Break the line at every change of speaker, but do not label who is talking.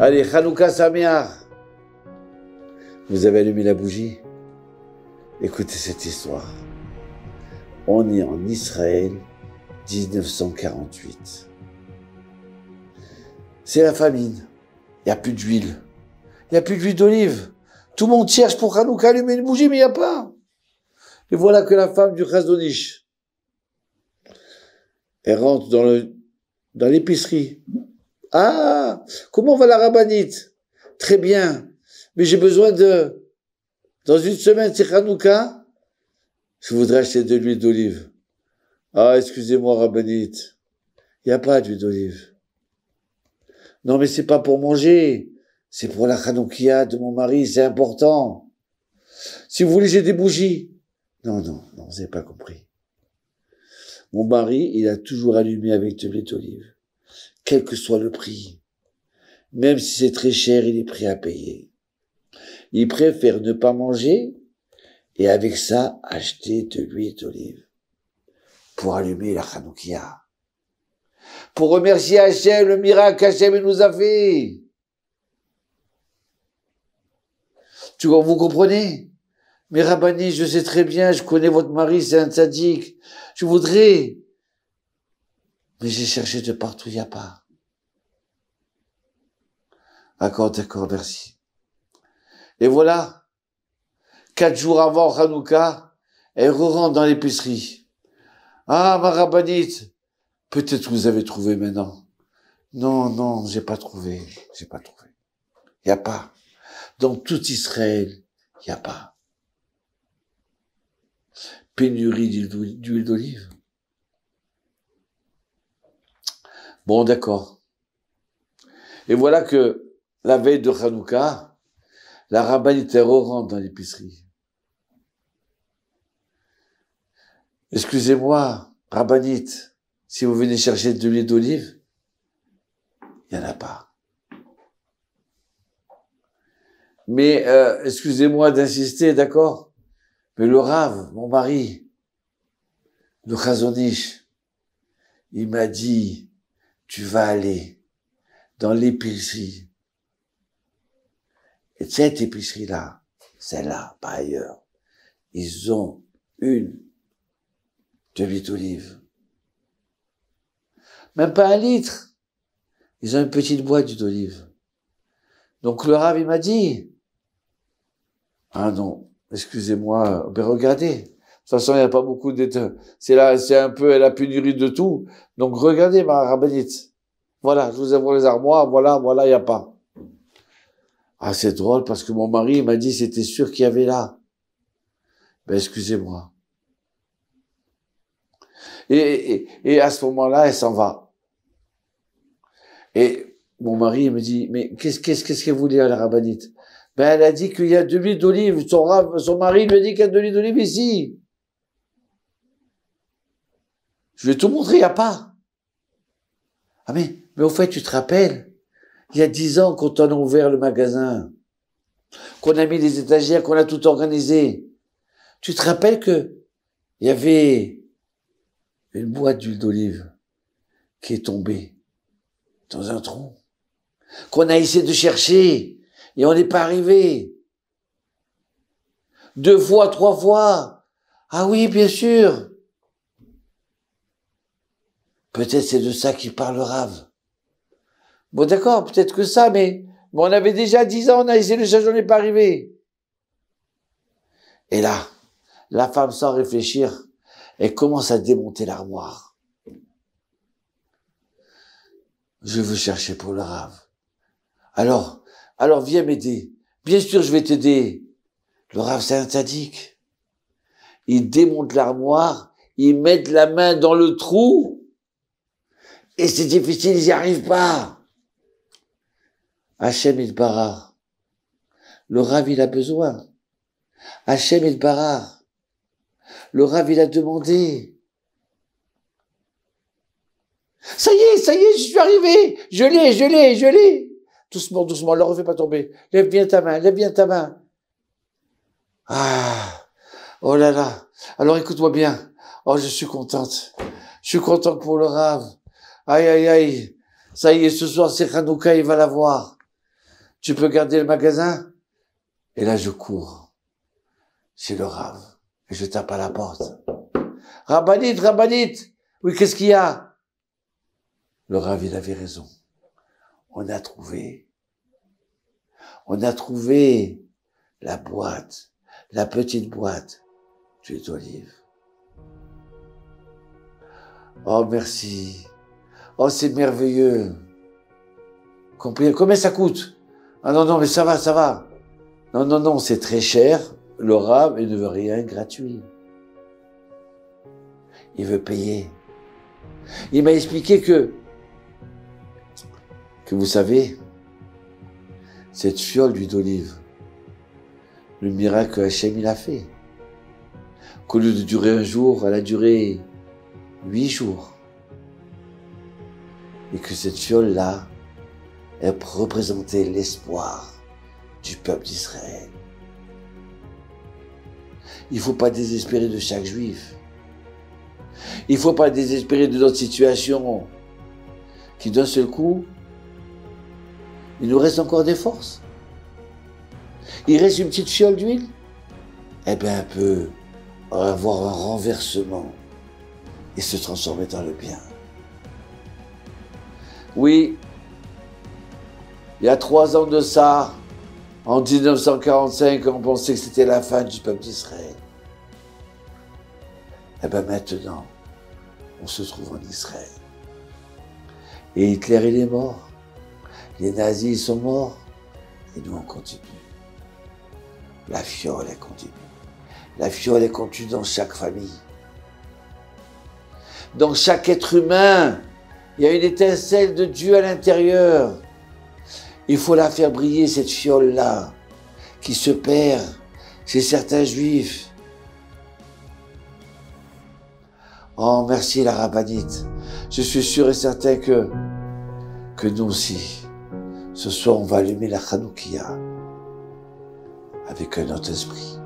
Allez, Hanouka Sameach. Vous avez allumé la bougie? Écoutez cette histoire. On est en Israël, 1948. C'est la famine. Il n'y a plus d'huile. Il n'y a plus d'huile d'olive. Tout le monde cherche pour Hanouka allumer une bougie, mais il n'y a pas. Et voilà que la femme du Chazon Ish, elle rentre dans l'épicerie. Ah, comment va la rabbinite? Très bien. Mais j'ai besoin dans une semaine, c'est Hanouka. Je voudrais acheter de l'huile d'olive. Ah, excusez-moi, rabbinite. Il n'y a pas d'huile d'olive. Non, mais c'est pas pour manger. C'est pour la Hanoukia de mon mari, c'est important. Si vous voulez, j'ai des bougies. Non, vous n'avez pas compris. Mon mari, il a toujours allumé avec de l'huile d'olive. Quel que soit le prix. Même si c'est très cher, il est prêt à payer. Il préfère ne pas manger et avec ça, acheter de l'huile d'olive pour allumer la Hanoukia. Pour remercier Hachem, le miracle qu'Hachem nous a fait. Vous comprenez? Mais Rabbani, je sais très bien, je connais votre mari, c'est un tzaddik. Je voudrais. Mais j'ai cherché de partout, il n'y a pas. D'accord, merci. Et voilà, 4 jours avant Hanouka, elle rentre dans l'épicerie. Ah, ma rabbinite, peut-être que vous avez trouvé maintenant. Non, j'ai pas trouvé. Il n'y a pas. Dans tout Israël, il n'y a pas. Pénurie d'huile d'olive. Bon, d'accord. Et voilà que la veille de Hanouka, la rabbinite rentre dans l'épicerie. Excusez-moi, rabbinite, si vous venez chercher de l'huile d'olive, il n'y en a pas. Mais excusez-moi d'insister, d'accord? Mais le Rav, mon mari, le Chazon Ish, il m'a dit, tu vas aller dans l'épicerie. Et cette épicerie-là, celle-là, pas ailleurs, ils ont une de l'huile d'olive. Même pas 1 litre. Ils ont une petite boîte d'huile d'olive. Donc le Rav, il m'a dit, ah non, excusez-moi, mais regardez. De toute façon, il n'y a pas beaucoup d'état. C'est un peu la pénurie de tout. Donc regardez, ma rabbinite. Voilà, je vous ouvre les armoires, voilà, il n'y a pas. Ah, c'est drôle parce que mon mari m'a dit c'était sûr qu'il y avait là. Ben, excusez-moi. Et à ce moment-là, elle s'en va. Et mon mari me dit, mais qu'est-ce qu'elle voulait à la rabbinite? Ben, elle a dit qu'il y a de l'huile d'olive. Son mari lui a dit qu'il y a de l'huile d'olive ici. Je vais tout montrer, il n'y a pas. Ah, mais au fait, tu te rappelles? Il y a 10 ans, quand on a ouvert le magasin, qu'on a mis les étagères, qu'on a tout organisé, tu te rappelles que il y avait une boîte d'huile d'olive qui est tombée dans un trou, qu'on a essayé de chercher et on n'est pas arrivé. 2 fois, 3 fois. Ah oui, bien sûr. Peut-être c'est de ça qu'il parle le Rav. Bon, d'accord, peut-être que ça, mais on avait déjà 10 ans, on a essayé de chercher, on n'est pas arrivé. Et là, la femme, sans réfléchir, elle commence à démonter l'armoire. Je veux chercher pour le Rav. Alors, viens m'aider. Bien sûr, je vais t'aider. Le Rav, c'est un tzaddik. Il démonte l'armoire, il met la main dans le trou, et c'est difficile, ils n'y arrivent pas. Hachem Yitbarach. Le Rav, il a besoin. Hachem Yitbarach. Le Rav, il a demandé. Ça y est, je suis arrivé. Je l'ai. Doucement, ne le refais pas tomber. Lève bien ta main. Ah. Oh là là. Alors écoute-moi bien. Oh, je suis contente. Je suis contente pour le Rav. Aïe. Ça y est, ce soir, c'est Hanouka, il va l'avoir. tu peux garder le magasin? Et là, je cours chez le Rav et je tape à la porte. Rabbanit, Rabbanit, oui, qu'est-ce qu'il y a? Le Rav, il avait raison. On a trouvé la boîte, la petite boîte d'huile d'olive. Oh, merci. Oh, c'est merveilleux. Combien ça coûte? Ah non, non, mais ça va. Non, non, non, c'est très cher. Le Rav, il ne veut rien gratuit. Il veut payer. Il m'a expliqué que vous savez, cette fiole d'huile d'olive, le miracle que Hachem il a fait, qu'au lieu de durer un jour, elle a duré 8 jours. Et que cette fiole-là, elle représentait l'espoir du peuple d'Israël. Il ne faut pas désespérer de chaque juif. Il ne faut pas désespérer de notre situation qui d'un seul coup, il nous reste encore des forces. Il reste une petite fiole d'huile. Eh bien, elle peut avoir un renversement et se transformer dans le bien. Oui, il y a 3 ans de ça, en 1945, on pensait que c'était la fin du peuple d'Israël. Eh bien maintenant, on se trouve en Israël. Et Hitler, il est mort. Les nazis, ils sont morts. Et nous, on continue. La fiole, elle continue. La fiole, elle continue dans chaque famille. Dans chaque être humain, il y a une étincelle de Dieu à l'intérieur. Il faut la faire briller, cette fiole-là, qui se perd chez certains juifs. Oh, merci la rabbinite. Je suis sûr et certain que nous aussi, ce soir, on va allumer la Hanoukia avec un autre esprit.